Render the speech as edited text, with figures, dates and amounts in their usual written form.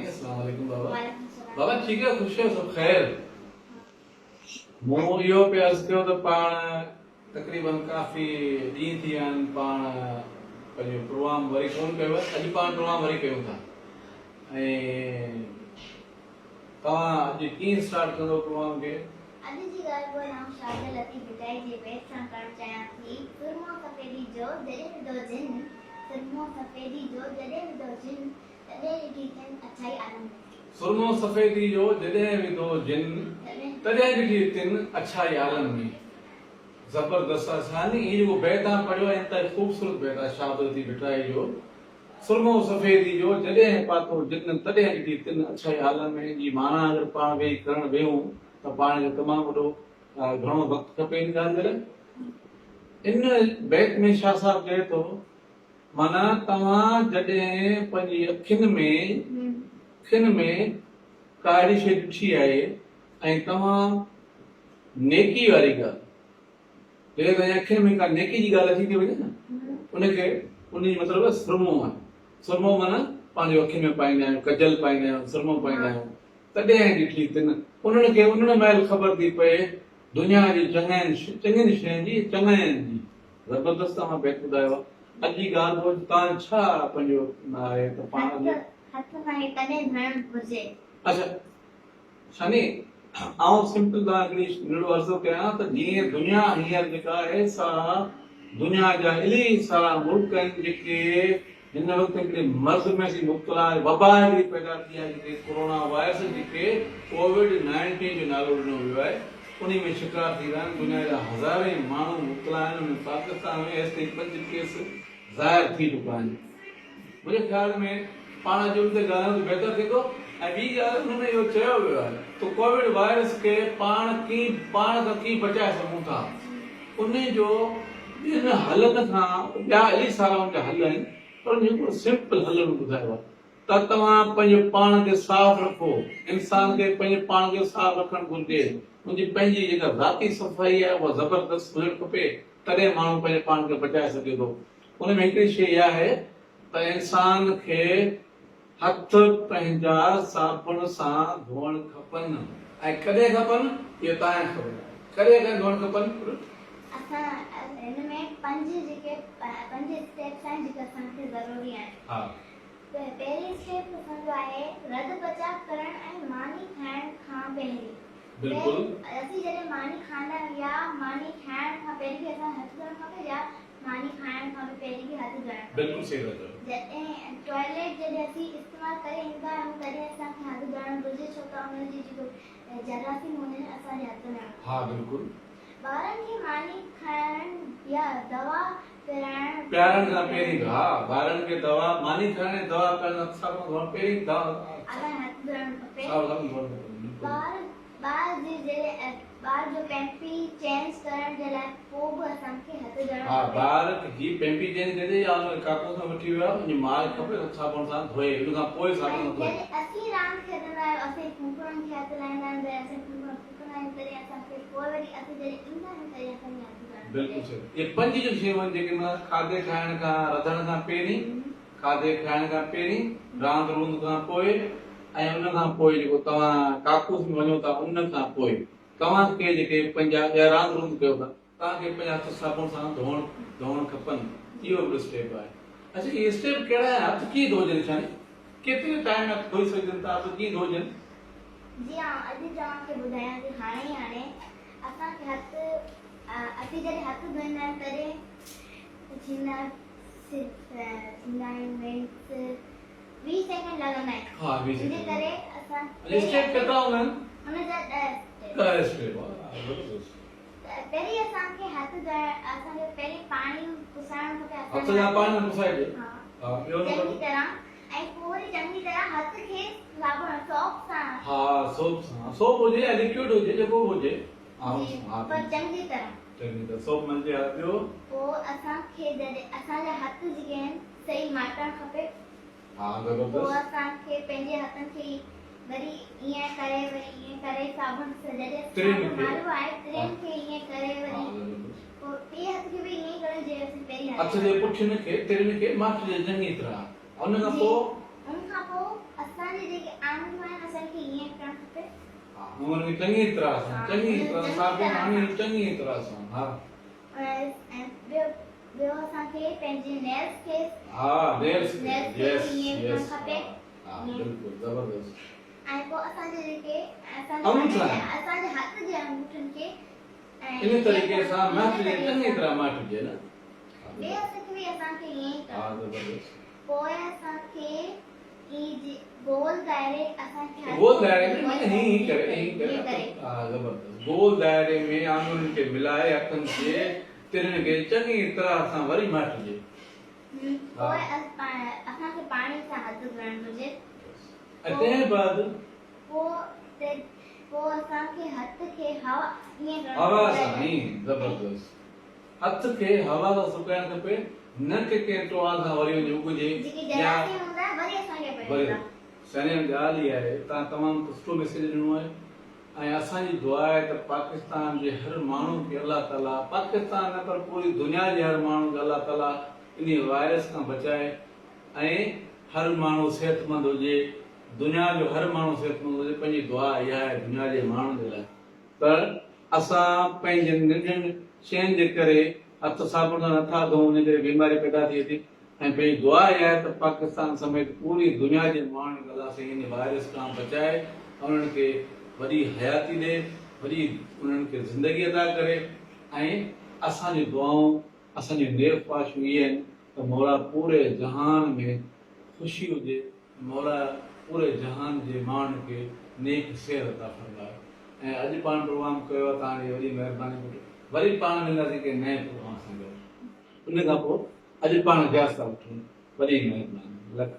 अस्सलाम वालेकुम बाबा। वालेकुम सलाम। बाबा ठीक है, खुश है, सब खैर। मूं इहो पे अर्ज़ कयो त पाण तक़रीबन काफ़ी ॾींहं थी विया आहिनि, पाण पंहिंजो प्रोग्राम वरी कोन कयो आहे। अॼु पाण प्रोग्राम वरी कयूं था। ऐं तव्हां अॼु कीअं स्टार्ट कंदो प्रोग्राम खे? अॼु जी ॻाल्हि को नाम शाहिद लतीफ़ बिटाई जे बैत सां करणु चाहियां थी। सुरमो सफ़ेदी जो जॾहिं विधो जिन, सुरमो सफ़ेदी जो जॾहिं विधो जिन, तॾहिं ॾिठी थियनि अछाई आलम में। सुरमो सफ़ेदी जो जॾहिं विधो जिन, तॾहिं ॾिठी थियनि अछाई आलम में। ज़बरदस्त आहे। सानी ये जेको बैत आहे पढ़ियो आहे, त ख़ूबसूरत बैत आहे शाहिद लतीफ़ बिटाई जो। सुरमो सफ़ेदी जो जॾहिं पातो जिन, तॾहिं ॾिठी थियनि अछाई आलम में जी माना अगरि पाण वेही करणु वेहूं त पाण खे तमामु वॾो घणो वक़्तु खपे इन ॻाल्हि जे लाइ। इन बैत में शाह साहब चए थो, माना तव्हां जॾहिं पंहिंजी अखियुनि में का अहिड़ी शइ ॾिठी आहे ऐं तव्हां नेकी वारी ॻाल्हि, जॾहिं तव्हांजी अखियुनि में का नेकी जी ॻाल्हि अची थी वञे न, उनखे उनजी मतिलबु सुरमो आहे। सुरमो माना पंहिंजो अखियुनि में पाईंदा आहियूं, कजल पाईंदा आहियूं, सुरमो पाईंदा आहियूं, तॾहिं ॾिठी थियनि। उन्हनि खे उन महिल ख़बर थी पए दुनिया जी चङनि शयुनि जी, चङनि जी। ज़बरदस्त तव्हां बैत ॿुधायो आहे। अॼु जी ॻाल्हि को तव्हां छा पंहिंजो आहे त पाण हथ सां हे कॾहिं धोइणु घुरिजे? अच्छा शनी, आउं सिंपल तव्हां हिकिड़ी नंढो अर्ज़ो कयां त जीअं दुनिया हींअर जेका आहे सा दुनिया जा इलाही सारा मुल्क आहिनि जेके हिन वक़्तु हिकिड़े मर्ज़ में सी मुब्तला आहे, वबा हिकिड़ी पैदा थी आहे जेके कोरोना वायरस जेके कोविड-19 जो नालो ॾिनो वियो आहे, उन में शिकार थी रहिया आहिनि। दुनिया जा हज़ारे माण्हू मुब्तला आहिनि। उन पाकिस्तान में एस ताईं 5 केस ज़ाहिर थी चुका आहिनि। मुंहिंजे ख़्याल में पाण जो उते ॻाल्हाइण त बहितर थिए थो। ऐं ॿी ॻाल्हि हुन में इहो चयो वियो आहे त कोविड वायरस खे पाण खां कीअं बचाए सघूं था। उन जो इन हलनि खां ॿिया इलाही सारा उनजा हल आहिनि, पर हिकिड़ो सिंपल हल ॿुधायो आहे त तव्हां पंहिंजो पाण खे साफ़ रखो। इंसान खे पंहिंजे पाण खे साफ़ रखणु घुरिजे। मुंहिंजी पंहिंजी जेका ज़ाती सफ़ाई आहे उहा ज़बरदस्त हुजणु खपे, तॾहिं माण्हू पंहिंजे पाण खे बचाए सघे थो। उन में हिकिड़ी शइ इहा आहे त इंसान खे हथ पंहिंजा साबुण सां धोअण खपनि। ऐं कॾहिं खपनि इहो तव्हांखे ख़बर आहे, कॾहिं धोअण खपनि? असां हिन में पंज स्टेप्स आहिनि जेके असांखे ज़रूरी आहिनि। हा, पहिरीं स्टेप असांजो आहे रध बचाव करणु ऐं मानी खाइण खां पहिरीं। बिल्कुलु। असीं जॾहिं मानी खाईंदा आहियूं या मानी खाइण खां पहिरीं बि असां हथ धोइणु खपे, या मानी खाइण खां पहिरीं बि हथ धोइणु खपे। बिल्कुलु सही था चओ। जॾहिं टॉयलेट जॾहिं असीं इस्तेमालु करे ईंदा आहियूं तॾहिं असांखे हथ धोइणु घुरिजे, छो त हुनजी जेको जरासीम हूंदा आहिनि असांजे हथ में। हा बिल्कुलु। ॿारनि खे मानी खाइण या दवा पियारण खां पहिरीं, हा, ॿारनि खे दवा मानी खाइण ऐं दवा पियारण सां पहिरीं असां हथ धोइणु खपे। ॿार जो पैम्पी चेंज करण जे लाइ पोइ बि असांखे हथ धोइणु खपे। हा, ॿार जी पैम्पी चेंज करे या उन काको सां वठी वियो उन मां खपे त साबुण सां धोए, उन खां पोइ साबुण धोए। असीं रांदि खेॾंदा आहियूं, असीं फूकणनि खे हथ लाईंदा आहियूं, असीं फूकंदा आहियूं तॾहिं असांखे पोइ वरी असीं जॾहिं ईंदा आहियूं तॾहिं असांखे हथ धोइणु। बिल्कुलु सही। इहे 5 जो शयूं आहिनि जेके मां खाधे खाइण खां रधण खां पहिरीं, खाधे खाइण खां पहिरीं, रांदि रूंद खां पोइ ऐं उन खां पोइ जेको तव्हां काकूस में वञो था उन खां पोइ तव्हांखे जेके पंहिंजा रांदि रूंद कयो था तव्हांखे पंहिंजा हथ साबुण सां धोअण खपनि। इहो बि स्टेप आहे। अच्छा, इहे स्टेप कहिड़ा आहिनि? हथ कीअं धोइजनि? छाने केतिरे टाइम में धोई सघजनि था? हथ कीअं धोइजनि? जी हाँ, अॼु तव्हांखे ॿुधायां थी। हाणे असांखे असीं जॾहिं हथ धोईंदा आहियूं तॾहिं थींदा आहिनि मिनट्स 20 सेकंड लॻंदा आहिनि। हा, 20 सेकंड। इन करे असां स्टेप केतिरा हूंदा आहिनि? हुनजा 10 स्टेप। पहिरीं असांखे हथ धोइण, असांखे पहिरीं पाणी पुसाइणो खपे हथ जा पाणी में पुसाइजे। हा, चङी तरह। ऐं पोइ वरी चङी तरह हथ खे साबुण सोप सां, हा, सोप हुजे या लिक्विड हुजे, जेको हुजे। हा, पर चङी तरह सोप मंझि हथ ॿियो। पोइ असांखे जॾहिं असांजा हथ जेके आहिनि सही माटणु खपे। हा, ज़बरदस्त। पोइ असांखे पंहिंजे हथनि खे वरी ईअं करे साबुण सां जॾहिं मारो आहे तिरनि खे ईअं करे वरी पोइ ॿिए हथ खे बि ईअं करे जे असीं पहिरीं हथ जे पुठियुनि खे तिरनि खे माटिजे चङी तरह। उन खां पोइ असांजे जेके उन्हनि खे चङी तरह सां साबित आणी चङी तरह सां हा ॿियो असांखे पंहिंजे नेल्स खे नेल्स नेल्स ईअं करणु खपे बिल्कुलु ज़बरदस्त ऐं पोइ असांजे जेके अंगूठा असांजे हथ जे अंगूठनि खे इन तरीक़े सां महफ़िल चङी तरह माटिजे न ॿिए हथ खे बि असांखे ईअं ई हा करणु ज़बरदस्त पोइ असांखे ई गोल दायरे असांखे गोल दायरे में ही करे ज़बरदस्त गोल दायरे में आंगुरनि खे मिलाए हथनि खे तिरनि खे चङी तरह सां वरी माटिजे पोइ असांखे पाणी सां हथ धोइणु घुरिजे तंहिं बाद पोइ असांखे हथ खे हवा ईअं करणु हवा सां ही ज़बरदस्त हथ खे हवा सां सुकाइणु खपे न कि कंहिं टुवाल सां वरी वञी उॻिजे जेकी जरासीम हूंदा आहे वरी असांखे वरी पवंदा साईं ॻाल्हि इहा आहे तव्हां तमामु सुठो मैसेज ॾिनो आहे ऐं असांजी दुआ आहे त पाकिस्तान जे हर माण्हू खे अलाह ताला पाकिस्तान न पर पूरी दुनिया जे हर माण्हू खे अलाह ताला इन वायरस खां बचाए ऐं हर माण्हू सिहतमंद हुजे दुनिया जो हर माण्हू सिहतमंद हुजे पंहिंजी दुआ इहा आहे दुनिया जे माण्हुनि जे लाइ पर असां पंहिंजे नंढनि शयुनि जे करे हथ साबुण सां नथा धोऊं इन करे बीमारी पैदा थिए थी ऐं पंहिंजी दुआ इहा आहे त पाकिस्तान समेत पूरी दुनिया जे माण्हुनि खे अलाह साईं इन वायरस खां बचाए ऐं उन्हनि खे वॾी हयाती ॾे वॾी उन्हनि खे ज़िंदगी अदा करे ऐं असांजी दुआऊं असांजी नेरपाशूं इहे आहिनि त मौला पूरे जहान में ख़ुशी हुजे मौला पूरे जहान जे माण्हुनि खे नेक सेहत अता फरमाए ऐं अॼु पाण प्रोग्राम कयो आहे तव्हांजी वॾी महिरबानी वरी पाण मिलंदासीं कंहिं नए प्रोग्राम सां गॾु उन खां पोइ अॼु पाण इजाज़त था वठूं वॾी महिरबानी लख